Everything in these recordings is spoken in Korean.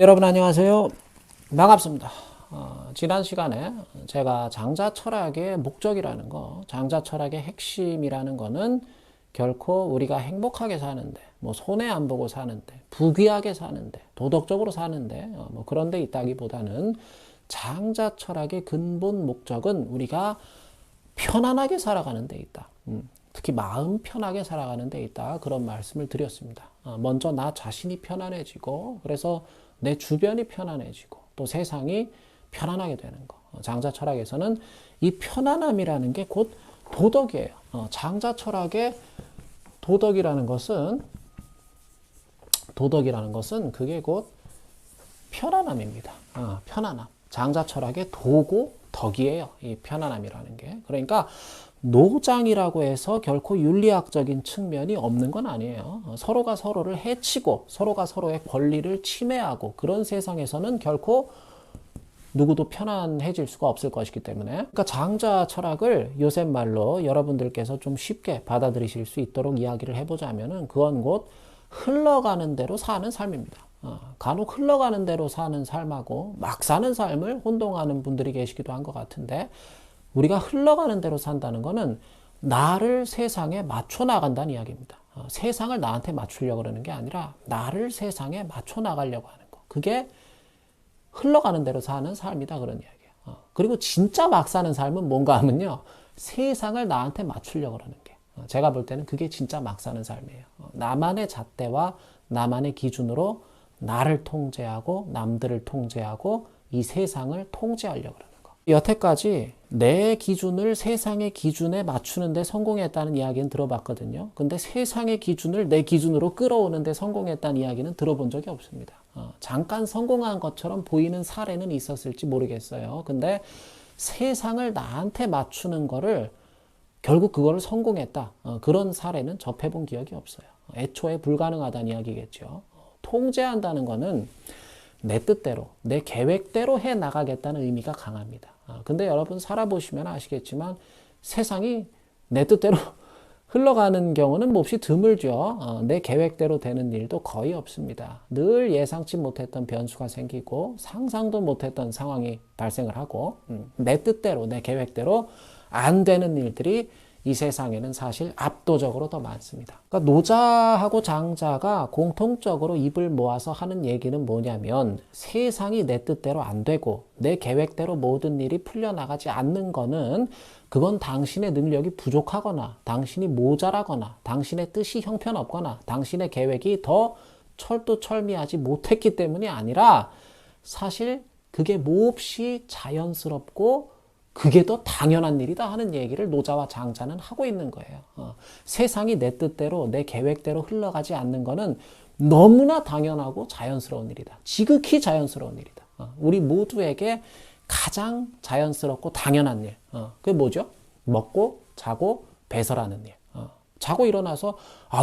여러분 안녕하세요. 반갑습니다. 지난 시간에 제가 장자 철학의 목적이라는 거, 장자 철학의 핵심이라는 거는 결코 우리가 행복하게 사는데, 뭐 손해 안 보고 사는데, 부귀하게 사는데, 도덕적으로 사는데, 뭐 그런 데 있다기보다는 장자 철학의 근본 목적은 우리가 편안하게 살아가는 데 있다. 특히 마음 편하게 살아가는 데 있다. 그런 말씀을 드렸습니다. 먼저 나 자신이 편안해지고, 그래서 내 주변이 편안해지고, 또 세상이 편안하게 되는 거. 장자 철학에서는 이 편안함이라는 게 곧 도덕이에요. 장자 철학의 도덕이라는 것은 그게 곧 편안함입니다. 편안함. 장자 철학의 도고 덕이에요. 이 편안함이라는 게. 그러니까 노장이라고 해서 결코 윤리학적인 측면이 없는 건 아니에요. 서로가 서로를 해치고 서로가 서로의 권리를 침해하고 그런 세상에서는 결코 누구도 편안해질 수가 없을 것이기 때문에, 그러니까 장자 철학을 요새 말로 여러분들께서 좀 쉽게 받아들이실 수 있도록 이야기를 해보자면은 그건 곧 흘러가는 대로 사는 삶입니다. 간혹 흘러가는 대로 사는 삶하고 막 사는 삶을 혼동하는 분들이 계시기도 한 것 같은데, 우리가 흘러가는 대로 산다는 거는 나를 세상에 맞춰 나간다는 이야기입니다. 세상을 나한테 맞추려고 그러는 게 아니라 나를 세상에 맞춰 나가려고 하는 거. 그게 흘러가는 대로 사는 삶이다, 그런 이야기예요. 그리고 진짜 막 사는 삶은 뭔가 하면요, 세상을 나한테 맞추려고 그러는 게. 제가 볼 때는 그게 진짜 막 사는 삶이에요. 나만의 잣대와 나만의 기준으로 나를 통제하고 남들을 통제하고 이 세상을 통제하려고 그러는 거. 여태까지 내 기준을 세상의 기준에 맞추는데 성공했다는 이야기는 들어봤거든요. 근데 세상의 기준을 내 기준으로 끌어오는데 성공했다는 이야기는 들어본 적이 없습니다. 잠깐 성공한 것처럼 보이는 사례는 있었을지 모르겠어요. 근데 세상을 나한테 맞추는 거를 결국 그거를 성공했다. 그런 사례는 접해본 기억이 없어요. 애초에 불가능하다는 이야기겠죠. 통제한다는 거는 내 뜻대로, 내 계획대로 해 나가겠다는 의미가 강합니다. 근데 여러분 살아보시면 아시겠지만 세상이 내 뜻대로 흘러가는 경우는 몹시 드물죠. 내 계획대로 되는 일도 거의 없습니다. 늘 예상치 못했던 변수가 생기고 상상도 못했던 상황이 발생을 하고, 내 뜻대로, 내 계획대로 안 되는 일들이 이 세상에는 사실 압도적으로 더 많습니다. 그러니까 노자하고 장자가 공통적으로 입을 모아서 하는 얘기는 뭐냐면, 세상이 내 뜻대로 안 되고 내 계획대로 모든 일이 풀려나가지 않는 거는 그건 당신의 능력이 부족하거나 당신이 모자라거나 당신의 뜻이 형편없거나 당신의 계획이 더 철두철미하지 못했기 때문이 아니라 사실 그게 몹시 자연스럽고 그게 더 당연한 일이다 하는 얘기를 노자와 장자는 하고 있는 거예요. 세상이 내 뜻대로 내 계획대로 흘러가지 않는 거는 너무나 당연하고 자연스러운 일이다. 지극히 자연스러운 일이다. 우리 모두에게 가장 자연스럽고 당연한 일. 그게 뭐죠? 먹고 자고 배설하는 일. 자고 일어나서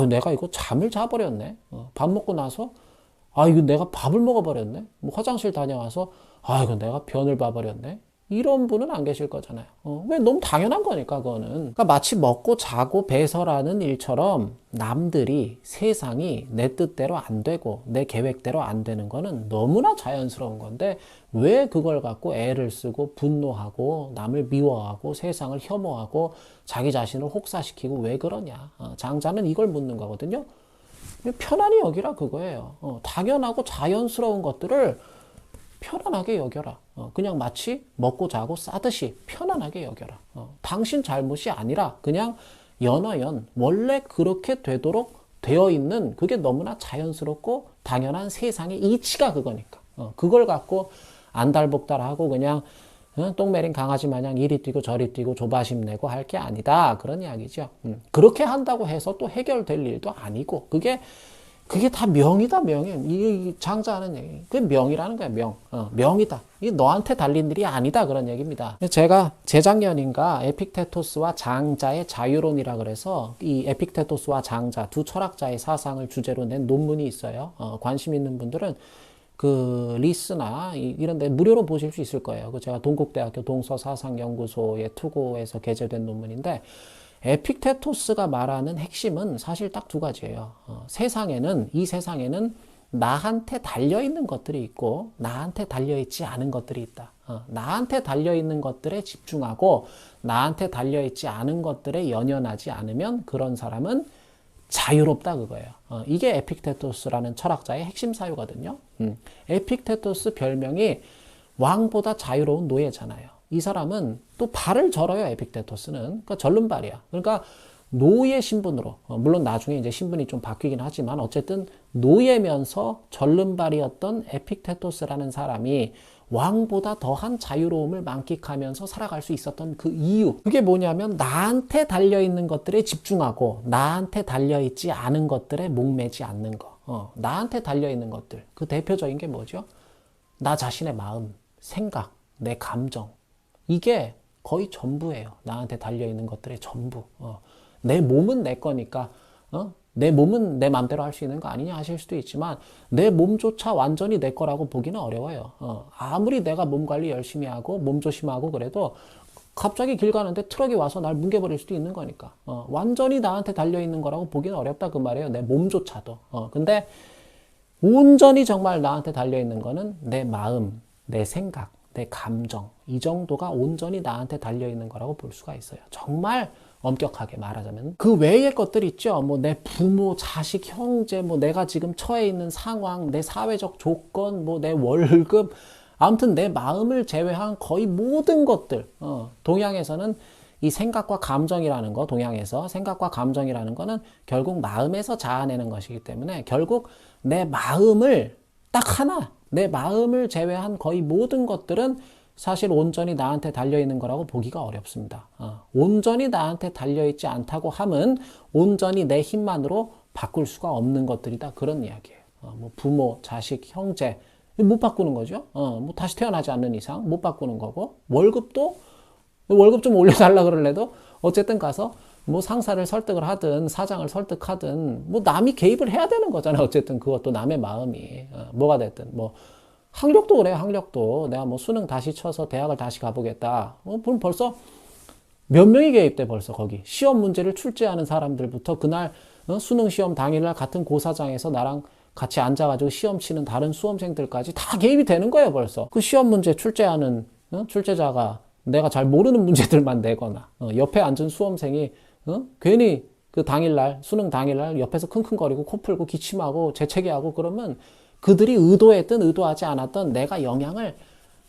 내가 이거 잠을 자버렸네. 밥 먹고 나서 이거 내가 밥을 먹어버렸네. 뭐 화장실 다녀와서 이거 내가 변을 봐버렸네. 이런 분은 안 계실 거잖아요. 왜? 너무 당연한 거니까, 그거는. 그러니까 마치 먹고 자고 배설하는 일처럼 남들이, 세상이 내 뜻대로 안 되고 내 계획대로 안 되는 거는 너무나 자연스러운 건데 왜 그걸 갖고 애를 쓰고 분노하고 남을 미워하고 세상을 혐오하고 자기 자신을 혹사시키고 왜 그러냐. 장자는 이걸 묻는 거거든요. 편안히 여기라 그거예요. 당연하고 자연스러운 것들을 편안하게 여겨라. 그냥 마치 먹고 자고 싸듯이 편안하게 여겨라. 당신 잘못이 아니라 그냥 연어연 원래 그렇게 되도록 되어 있는, 그게 너무나 자연스럽고 당연한 세상의 이치가 그거니까. 그걸 갖고 안달복달하고 그냥 똥매린 강아지 마냥 이리 뛰고 저리 뛰고 조바심 내고 할 게 아니다, 그런 이야기죠. 그렇게 한다고 해서 또 해결될 일도 아니고 그게 다 명이다, 명이. 이 장자하는 얘기. 그게 명이라는 거야, 명. 명이다. 이게 너한테 달린 일이 아니다, 그런 얘기입니다. 제가 재작년인가 에픽테토스와 장자의 자유론이라 그래서 이 에픽테토스와 장자 두 철학자의 사상을 주제로 낸 논문이 있어요. 관심 있는 분들은 그 리스나 이런 데 무료로 보실 수 있을 거예요. 그 제가 동국대학교 동서사상연구소의 투고에서 게재된 논문인데, 에픽테토스가 말하는 핵심은 사실 딱 두 가지예요. 이 세상에는 나한테 달려있는 것들이 있고 나한테 달려있지 않은 것들이 있다. 나한테 달려있는 것들에 집중하고 나한테 달려있지 않은 것들에 연연하지 않으면 그런 사람은 자유롭다 그거예요. 이게 에픽테토스라는 철학자의 핵심 사유거든요. 에픽테토스 별명이 왕보다 자유로운 노예잖아요. 이 사람은 또 발을 절어요. 에픽테토스는. 그러니까 절름발이야. 그러니까 노예 신분으로, 물론 나중에 이제 신분이 좀 바뀌긴 하지만 어쨌든 노예면서 절름발이었던 에픽테토스라는 사람이 왕보다 더한 자유로움을 만끽하면서 살아갈 수 있었던 그 이유, 그게 뭐냐면 나한테 달려있는 것들에 집중하고 나한테 달려있지 않은 것들에 목매지 않는 거. 나한테 달려있는 것들, 그 대표적인 게 뭐죠? 나 자신의 마음, 생각, 내 감정, 이게 거의 전부예요. 나한테 달려있는 것들의 전부. 내 몸은 내 거니까 내 몸은 내 맘대로 할 수 있는 거 아니냐 하실 수도 있지만 내 몸조차 완전히 내 거라고 보기는 어려워요. 아무리 내가 몸 관리 열심히 하고 몸 조심하고 그래도 갑자기 길 가는데 트럭이 와서 날 뭉개버릴 수도 있는 거니까 완전히 나한테 달려있는 거라고 보기는 어렵다 그 말이에요. 내 몸조차도. 근데 온전히 정말 나한테 달려있는 거는 내 마음, 내 생각, 내 감정, 이 정도가 온전히 나한테 달려있는 거라고 볼 수가 있어요. 정말 엄격하게 말하자면 그 외의 것들 있죠. 뭐 내 부모, 자식, 형제, 뭐 내가 지금 처해 있는 상황, 내 사회적 조건, 뭐 내 월급, 아무튼 내 마음을 제외한 거의 모든 것들. 동양에서는 이 생각과 감정이라는 거, 동양에서 생각과 감정이라는 거는 결국 마음에서 자아내는 것이기 때문에 결국 내 마음을 딱 하나, 내 마음을 제외한 거의 모든 것들은 사실 온전히 나한테 달려있는 거라고 보기가 어렵습니다. 온전히 나한테 달려있지 않다고 함은 온전히 내 힘만으로 바꿀 수가 없는 것들이다. 그런 이야기예요. 뭐 부모, 자식, 형제 못 바꾸는 거죠. 뭐 다시 태어나지 않는 이상 못 바꾸는 거고 월급도 월급 좀 올려달라 그럴래도 어쨌든 가서 뭐 상사를 설득을 하든 사장을 설득하든 뭐 남이 개입을 해야 되는 거잖아요. 어쨌든 그것도 남의 마음이 뭐가 됐든 뭐 학력도 그래요. 학력도 내가 뭐 수능 다시 쳐서 대학을 다시 가보겠다. 그럼 벌써 몇 명이 개입돼 벌써 거기. 시험 문제를 출제하는 사람들부터 그날 수능 시험 당일날 같은 고사장에서 나랑 같이 앉아가지고 시험 치는 다른 수험생들까지 다 개입이 되는 거예요 벌써. 그 시험 문제 출제하는 출제자가 내가 잘 모르는 문제들만 내거나 옆에 앉은 수험생이 괜히 그 당일날 수능 당일날 옆에서 킁킁거리고 코 풀고 기침하고 재채기하고 그러면 그들이 의도했든 의도하지 않았던 내가 영향을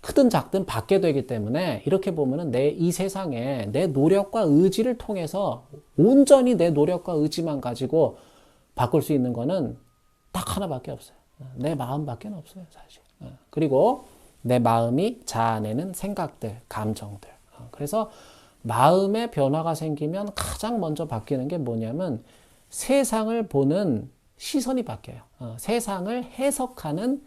크든 작든 받게 되기 때문에 이렇게 보면은 내 이 세상에 내 노력과 의지를 통해서 온전히 내 노력과 의지만 가지고 바꿀 수 있는 거는 딱 하나밖에 없어요. 내 마음밖에 없어요, 사실. 그리고 내 마음이 자아내는 생각들, 감정들. 그래서 마음의 변화가 생기면 가장 먼저 바뀌는 게 뭐냐면 세상을 보는 시선이 바뀌어요. 세상을 해석하는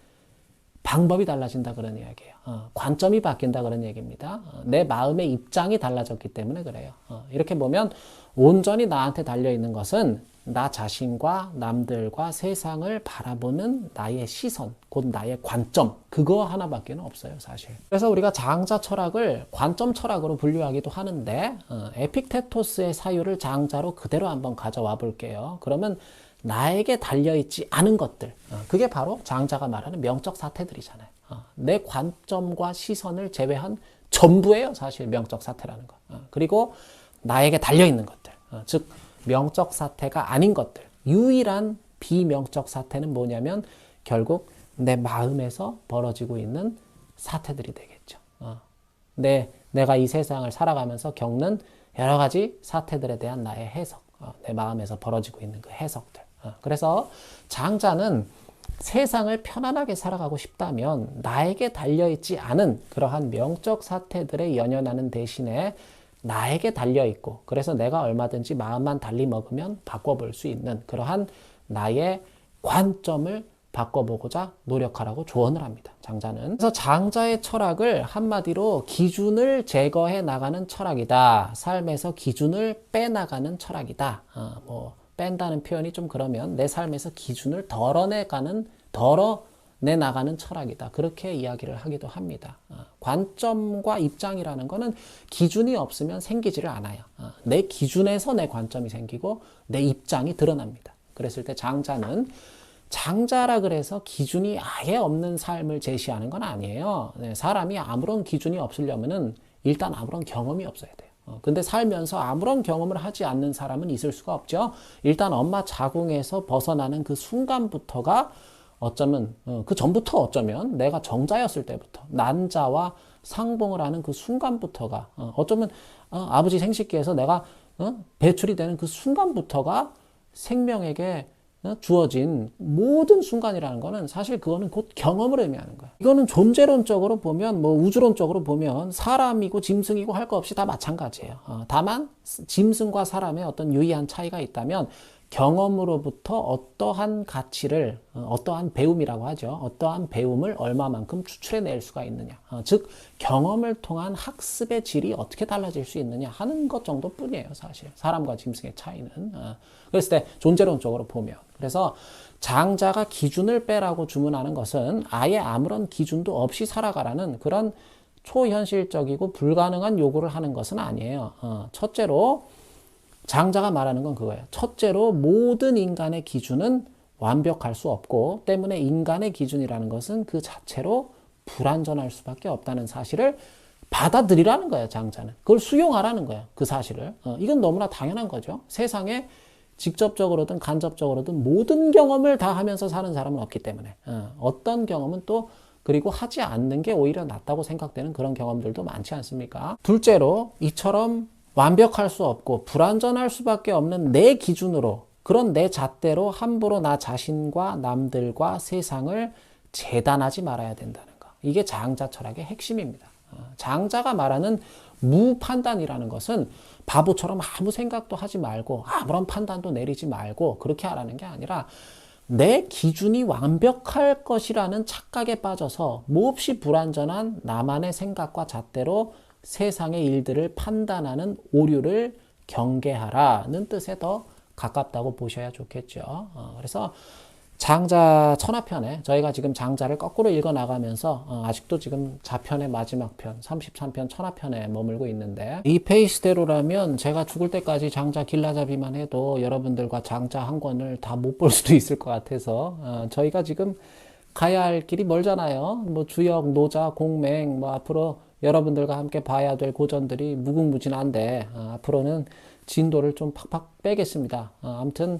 방법이 달라진다 그런 이야기예요. 관점이 바뀐다 그런 얘기입니다. 내 마음의 입장이 달라졌기 때문에 그래요. 이렇게 보면 온전히 나한테 달려있는 것은 나 자신과 남들과 세상을 바라보는 나의 시선, 곧 나의 관점, 그거 하나밖에 없어요 사실. 그래서 우리가 장자 철학을 관점 철학으로 분류하기도 하는데 에픽테토스의 사유를 장자로 그대로 한번 가져와 볼게요. 그러면 나에게 달려있지 않은 것들, 그게 바로 장자가 말하는 명적 사태들이잖아요. 내 관점과 시선을 제외한 전부예요 사실 명적 사태라는 거. 그리고 나에게 달려있는 것들, 즉 명적 사태가 아닌 것들, 유일한 비명적 사태는 뭐냐면 결국 내 마음에서 벌어지고 있는 사태들이 되겠죠. 내가 이 세상을 살아가면서 겪는 여러 가지 사태들에 대한 나의 해석, 내 마음에서 벌어지고 있는 그 해석들. 그래서 장자는 세상을 편안하게 살아가고 싶다면 나에게 달려있지 않은 그러한 명적 사태들에 연연하는 대신에 나에게 달려있고 그래서 내가 얼마든지 마음만 달리 먹으면 바꿔볼 수 있는 그러한 나의 관점을 바꿔보고자 노력하라고 조언을 합니다. 장자는. 그래서 장자의 철학을 한마디로 기준을 제거해 나가는 철학이다. 삶에서 기준을 빼나가는 철학이다. 뭐 뺀다는 표현이 좀 그러면 내 삶에서 기준을 덜어내 나가는 철학이다. 그렇게 이야기를 하기도 합니다. 관점과 입장이라는 거는 기준이 없으면 생기지를 않아요. 내 기준에서 내 관점이 생기고 내 입장이 드러납니다. 그랬을 때 장자는 장자라 그래서 기준이 아예 없는 삶을 제시하는 건 아니에요. 네, 사람이 아무런 기준이 없으려면은 일단 아무런 경험이 없어야 돼요. 근데 살면서 아무런 경험을 하지 않는 사람은 있을 수가 없죠. 일단 엄마 자궁에서 벗어나는 그 순간부터가 어쩌면 그 전부터 어쩌면 내가 정자였을 때부터 난자와 상봉을 하는 그 순간부터가 어쩌면 아버지 생식기에서 내가 배출이 되는 그 순간부터가 생명에게 주어진 모든 순간이라는 거는 사실 그거는 곧 경험을 의미하는 거야. 이거는 존재론적으로 보면 뭐 우주론적으로 보면 사람이고 짐승이고 할 거 없이 다 마찬가지예요. 다만 짐승과 사람의 어떤 유의한 차이가 있다면 경험으로부터 어떠한 가치를 어떠한 배움이라고 하죠. 어떠한 배움을 얼마만큼 추출해낼 수가 있느냐. 즉 경험을 통한 학습의 질이 어떻게 달라질 수 있느냐 하는 것 정도뿐이에요. 사실 사람과 짐승의 차이는. 그랬을 때 존재론적으로 보면. 그래서 장자가 기준을 빼라고 주문하는 것은 아예 아무런 기준도 없이 살아가라는 그런 초현실적이고 불가능한 요구를 하는 것은 아니에요. 첫째로 장자가 말하는 건 그거예요. 첫째로 모든 인간의 기준은 완벽할 수 없고 때문에 인간의 기준이라는 것은 그 자체로 불완전할 수밖에 없다는 사실을 받아들이라는 거예요. 장자는. 그걸 수용하라는 거예요. 그 사실을. 이건 너무나 당연한 거죠. 세상에 직접적으로든 간접적으로든 모든 경험을 다 하면서 사는 사람은 없기 때문에 어떤 경험은 또 그리고 하지 않는 게 오히려 낫다고 생각되는 그런 경험들도 많지 않습니까? 둘째로 이처럼 완벽할 수 없고 불완전할 수밖에 없는 내 기준으로 그런 내 잣대로 함부로 나 자신과 남들과 세상을 재단하지 말아야 된다는 거. 이게 장자 철학의 핵심입니다. 장자가 말하는 무판단이라는 것은 바보처럼 아무 생각도 하지 말고 아무런 판단도 내리지 말고 그렇게 하라는 게 아니라 내 기준이 완벽할 것이라는 착각에 빠져서 몹시 불완전한 나만의 생각과 잣대로 세상의 일들을 판단하는 오류를 경계하라는 뜻에 더 가깝다고 보셔야 좋겠죠. 그래서 장자 천하편에 저희가 지금 장자를 거꾸로 읽어 나가면서 아직도 지금 자편의 마지막 편 33편 천하편에 머물고 있는데 이 페이스대로라면 제가 죽을 때까지 장자 길라잡이만 해도 여러분들과 장자 한 권을 다 못 볼 수도 있을 것 같아서 저희가 지금 가야 할 길이 멀잖아요. 뭐 주역, 노자, 공맹 뭐 앞으로 여러분들과 함께 봐야 될 고전들이 무궁무진한데 앞으로는 진도를 좀 팍팍 빼겠습니다. 아무튼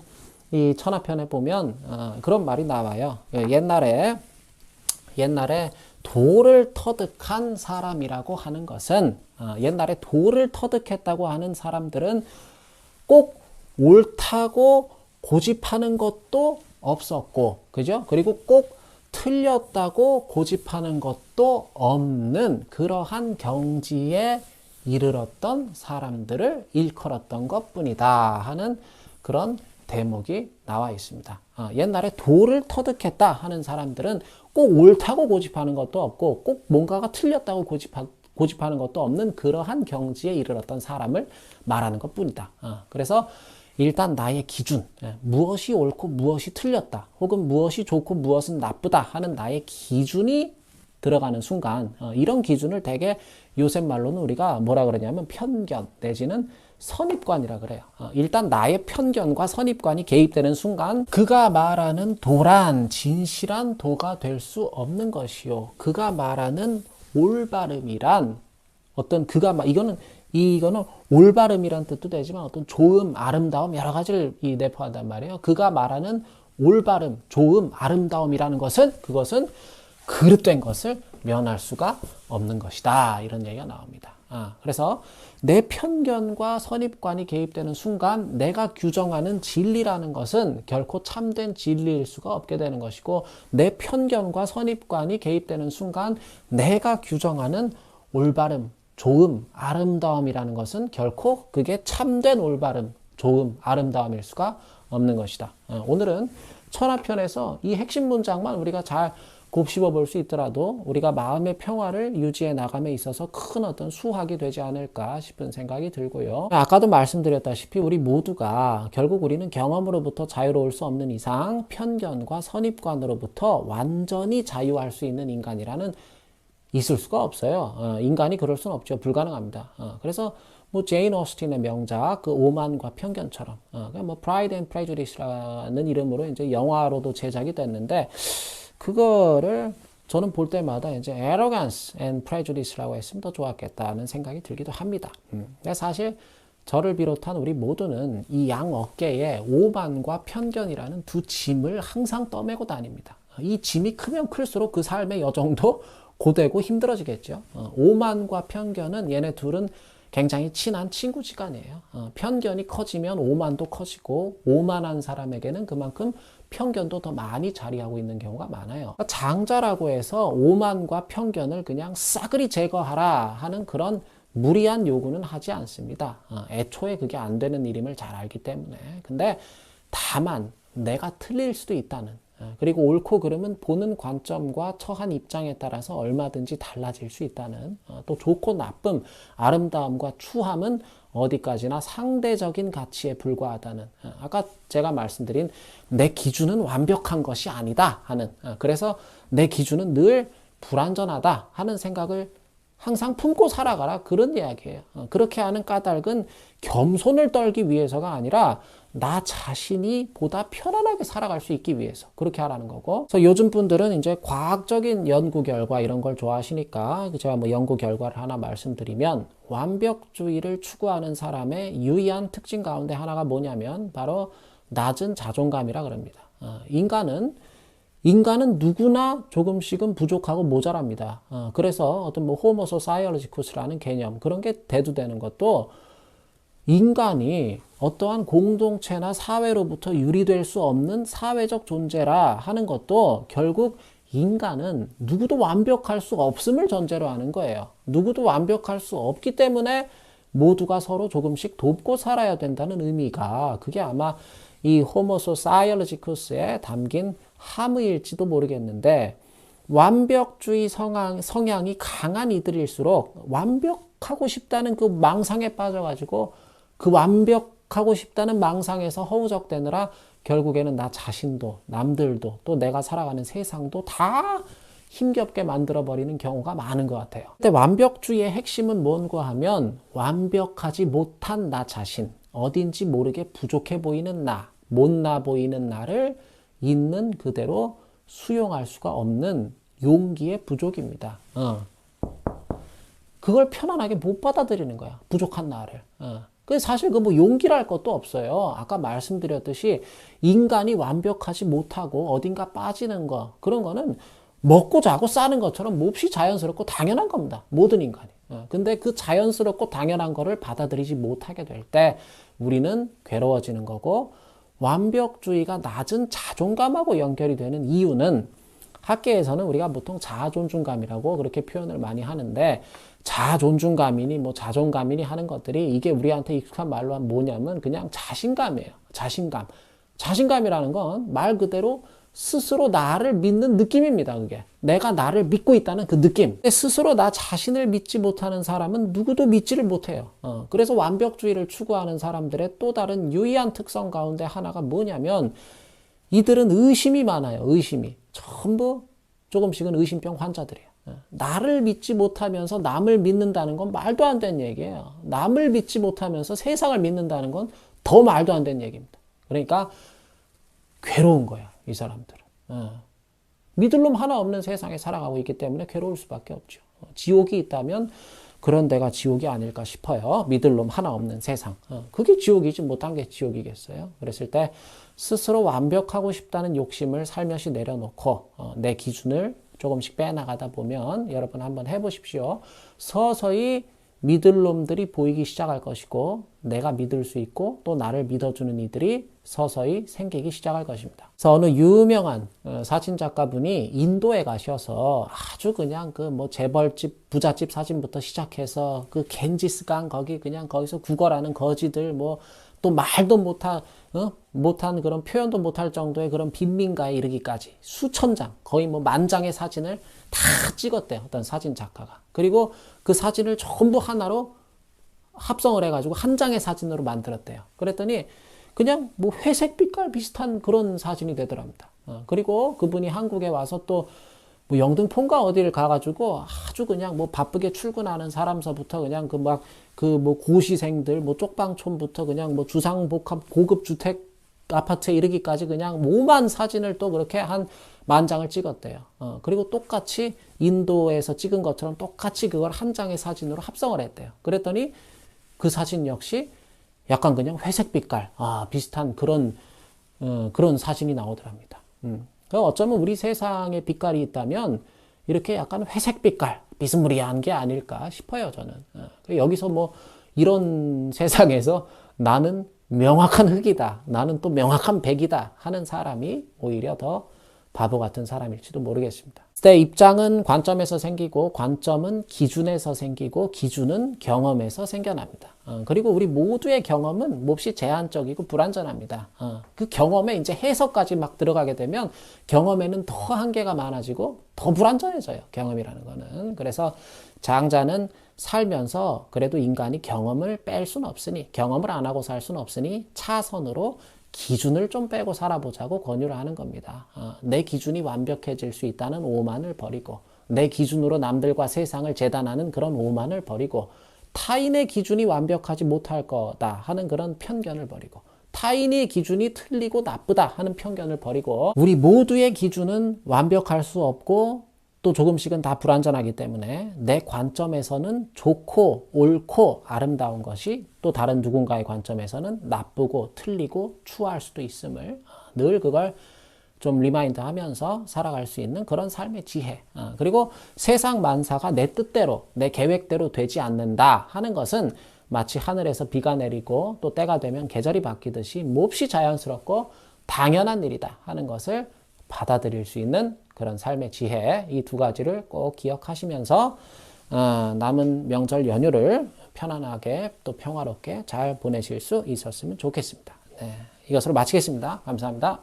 이 천하편에 보면 그런 말이 나와요. 옛날에 돌을 터득한 사람이라고 하는 것은 옛날에 돌을 터득했다고 하는 사람들은 꼭 옳다고 고집하는 것도 없었고, 그죠? 그리고 꼭 틀렸다고 고집하는 것도 없는 그러한 경지에 이르렀던 사람들을 일컬었던 것뿐이다 하는 그런 대목이 나와 있습니다. 옛날에 도를 터득했다 하는 사람들은 꼭 옳다고 고집하는 것도 없고 꼭 뭔가가 틀렸다고 고집하는 것도 없는 그러한 경지에 이르렀던 사람을 말하는 것뿐이다. 그래서 일단 나의 기준, 무엇이 옳고 무엇이 틀렸다 혹은 무엇이 좋고 무엇은 나쁘다 하는 나의 기준이 들어가는 순간 이런 기준을 대개 요새 말로는 우리가 뭐라 그러냐면 편견 내지는 선입관이라 그래요. 일단 나의 편견과 선입관이 개입되는 순간 그가 말하는 도란 진실한 도가 될 수 없는 것이요. 그가 말하는 올바름이란 어떤 이거는 올바름이란 뜻도 되지만 어떤 좋음, 아름다움 여러 가지를 내포한단 말이에요. 그가 말하는 올바름, 좋음, 아름다움이라는 것은 그것은 그릇된 것을 면할 수가 없는 것이다. 이런 얘기가 나옵니다. 그래서 내 편견과 선입관이 개입되는 순간 내가 규정하는 진리라는 것은 결코 참된 진리일 수가 없게 되는 것이고 내 편견과 선입관이 개입되는 순간 내가 규정하는 올바름, 좋음, 아름다움이라는 것은 결코 그게 참된 올바름, 좋음, 아름다움일 수가 없는 것이다. 오늘은 천하편에서 이 핵심 문장만 우리가 잘 곱씹어 볼 수 있더라도 우리가 마음의 평화를 유지해 나감에 있어서 큰 어떤 수확이 되지 않을까 싶은 생각이 들고요. 아까도 말씀드렸다시피 우리 모두가 결국 우리는 경험으로부터 자유로울 수 없는 이상 편견과 선입관으로부터 완전히 자유할 수 있는 인간이라는 있을 수가 없어요. 인간이 그럴 수는 없죠. 불가능합니다. 그래서 뭐 제인 오스틴의 명작 그 오만과 편견처럼 그러니까 뭐 Pride and Prejudice라는 이름으로 이제 영화로도 제작이 됐는데 그거를 저는 볼 때마다 이제 Arrogance and Prejudice라고 했으면 더 좋았겠다는 생각이 들기도 합니다. 근데 사실 저를 비롯한 우리 모두는 이 양 어깨에 오만과 편견이라는 두 짐을 항상 떠매고 다닙니다. 이 짐이 크면 클수록 그 삶의 여정도 고되고 힘들어지겠죠. 오만과 편견은 얘네 둘은 굉장히 친한 친구지간이에요. 편견이 커지면 오만도 커지고 오만한 사람에게는 그만큼 편견도 더 많이 자리하고 있는 경우가 많아요. 장자라고 해서 오만과 편견을 그냥 싸그리 제거하라 하는 그런 무리한 요구는 하지 않습니다. 애초에 그게 안 되는 일임을 잘 알기 때문에. 근데 다만 내가 틀릴 수도 있다는, 그리고 옳고 그름은 보는 관점과 처한 입장에 따라서 얼마든지 달라질 수 있다는, 또 좋고 나쁨, 아름다움과 추함은 어디까지나 상대적인 가치에 불과하다는, 아까 제가 말씀드린 내 기준은 완벽한 것이 아니다 하는, 그래서 내 기준은 늘 불완전하다 하는 생각을 항상 품고 살아가라, 그런 이야기예요. 그렇게 하는 까닭은 겸손을 떨기 위해서가 아니라 나 자신이 보다 편안하게 살아갈 수 있기 위해서 그렇게 하라는 거고. 그래서 요즘 분들은 이제 과학적인 연구 결과 이런 걸 좋아하시니까 제가 뭐 연구 결과를 하나 말씀드리면, 완벽주의를 추구하는 사람의 유의한 특징 가운데 하나가 뭐냐면 바로 낮은 자존감이라 그럽니다. 인간은 누구나 조금씩은 부족하고 모자랍니다. 그래서 어떤 뭐 호모 소사이얼리쿠스라는 개념, 그런 게 대두되는 것도 인간이 어떠한 공동체나 사회로부터 유리될 수 없는 사회적 존재라 하는 것도 결국 인간은 누구도 완벽할 수 없음을 전제로 하는 거예요. 누구도 완벽할 수 없기 때문에 모두가 서로 조금씩 돕고 살아야 된다는 의미가, 그게 아마 이 호모 소사이얼리쿠스에 담긴 함의일지도 모르겠는데, 완벽주의 성향이 강한 이들일수록 완벽하고 싶다는 그 망상에 빠져가지고 그 완벽하고 싶다는 망상에서 허우적대느라 결국에는 나 자신도 남들도 또 내가 살아가는 세상도 다 힘겹게 만들어버리는 경우가 많은 것 같아요. 근데 완벽주의의 핵심은 뭔가 하면 완벽하지 못한 나 자신, 어딘지 모르게 부족해 보이는 나, 못나 보이는 나를 있는 그대로 수용할 수가 없는 용기의 부족입니다. 그걸 편안하게 못 받아들이는 거야. 부족한 나를. 사실 그 뭐 용기랄 것도 없어요. 아까 말씀드렸듯이 인간이 완벽하지 못하고 어딘가 빠지는 거, 그런 거는 먹고 자고 싸는 것처럼 몹시 자연스럽고 당연한 겁니다. 모든 인간이. 근데 그 자연스럽고 당연한 거를 받아들이지 못하게 될 때 우리는 괴로워지는 거고, 완벽주의가 낮은 자존감하고 연결이 되는 이유는, 학계에서는 우리가 보통 자아존중감이라고 그렇게 표현을 많이 하는데, 자아존중감이니 뭐 자존감이니 하는 것들이 이게 우리한테 익숙한 말로 하면 뭐냐면 그냥 자신감이에요. 자신감. 자신감이라는 건 말 그대로 스스로 나를 믿는 느낌입니다. 그게 내가 나를 믿고 있다는 그 느낌. 스스로 나 자신을 믿지 못하는 사람은 누구도 믿지를 못해요. 그래서 완벽주의를 추구하는 사람들의 또 다른 유의한 특성 가운데 하나가 뭐냐면, 이들은 의심이 많아요. 의심이 전부 조금씩은 의심병 환자들이에요. 나를 믿지 못하면서 남을 믿는다는 건 말도 안 되는 얘기예요. 남을 믿지 못하면서 세상을 믿는다는 건 더 말도 안 되는 얘기입니다. 그러니까 괴로운 거야, 이 사람들은. 믿을 놈 하나 없는 세상에 살아가고 있기 때문에 괴로울 수밖에 없죠. 지옥이 있다면 그런 데가 지옥이 아닐까 싶어요. 믿을 놈 하나 없는 세상. 그게 지옥이지 못한 게 지옥이겠어요. 그랬을 때 스스로 완벽하고 싶다는 욕심을 살며시 내려놓고 내 기준을 조금씩 빼나가다 보면, 여러분 한번 해보십시오. 서서히 믿을 놈들이 보이기 시작할 것이고, 내가 믿을 수 있고 또 나를 믿어주는 이들이 서서히 생기기 시작할 것입니다. 그래서 어느 유명한 사진작가분이 인도에 가셔서 아주 그냥 그 뭐 재벌집, 부잣집 사진부터 시작해서 그 겐지스강 거기 그냥 거기서 구걸하는 거지들, 뭐 또 말도 못한 그런 표현도 못할 정도의 그런 빈민가에 이르기까지 수천 장, 거의 뭐 만 장의 사진을 다 찍었대요. 어떤 사진 작가가. 그리고 그 사진을 전부 하나로 합성을 해가지고 한 장의 사진으로 만들었대요. 그랬더니 그냥 뭐 회색 빛깔 비슷한 그런 사진이 되더랍니다. 그리고 그분이 한국에 와서 또 뭐 영등포인가 어디를 가가지고 아주 그냥 뭐 바쁘게 출근하는 사람서부터 그냥 그 막 그 뭐 고시생들 뭐 쪽방촌부터 그냥 뭐 주상복합 고급 주택 아파트에 이르기까지 그냥 오만 사진을 또 그렇게 한 10,000장을 찍었대요. 그리고 똑같이 인도에서 찍은 것처럼 똑같이 그걸 한 장의 사진으로 합성을 했대요. 그랬더니 그 사진 역시 약간 그냥 회색 빛깔, 비슷한 그런 사진이 나오더랍니다. 어쩌면 우리 세상에 빛깔이 있다면 이렇게 약간 회색 빛깔, 비스무리한 게 아닐까 싶어요, 저는. 여기서 뭐 이런 세상에서 나는 명확한 흑이다, 나는 또 명확한 백이다 하는 사람이 오히려 더 바보 같은 사람일지도 모르겠습니다. 내 입장은 관점에서 생기고 관점은 기준에서 생기고 기준은 경험에서 생겨납니다. 그리고 우리 모두의 경험은 몹시 제한적이고 불완전합니다. 그 경험에 이제 해석까지 막 들어가게 되면 경험에는 더 한계가 많아지고 더 불완전해져요. 경험이라는 거는. 그래서 장자는 살면서 그래도 인간이 경험을 뺄 수는 없으니, 경험을 안 하고 살 수는 없으니 차선으로 기준을 좀 빼고 살아보자고 권유를 하는 겁니다. 내 기준이 완벽해질 수 있다는 오만을 버리고, 내 기준으로 남들과 세상을 재단하는 그런 오만을 버리고, 타인의 기준이 완벽하지 못할 거다 하는 그런 편견을 버리고, 타인의 기준이 틀리고 나쁘다 하는 편견을 버리고, 우리 모두의 기준은 완벽할 수 없고 또 조금씩은 다 불완전하기 때문에 내 관점에서는 좋고 옳고 아름다운 것이 또 다른 누군가의 관점에서는 나쁘고 틀리고 추할 수도 있음을 늘 그걸 좀 리마인드 하면서 살아갈 수 있는 그런 삶의 지혜. 그리고 세상 만사가 내 뜻대로 내 계획대로 되지 않는다 하는 것은 마치 하늘에서 비가 내리고 또 때가 되면 계절이 바뀌듯이 몹시 자연스럽고 당연한 일이다 하는 것을 받아들일 수 있는 그런 삶의 지혜, 이 두 가지를 꼭 기억하시면서 남은 명절 연휴를 편안하게 또 평화롭게 잘 보내실 수 있었으면 좋겠습니다. 네, 이것으로 마치겠습니다. 감사합니다.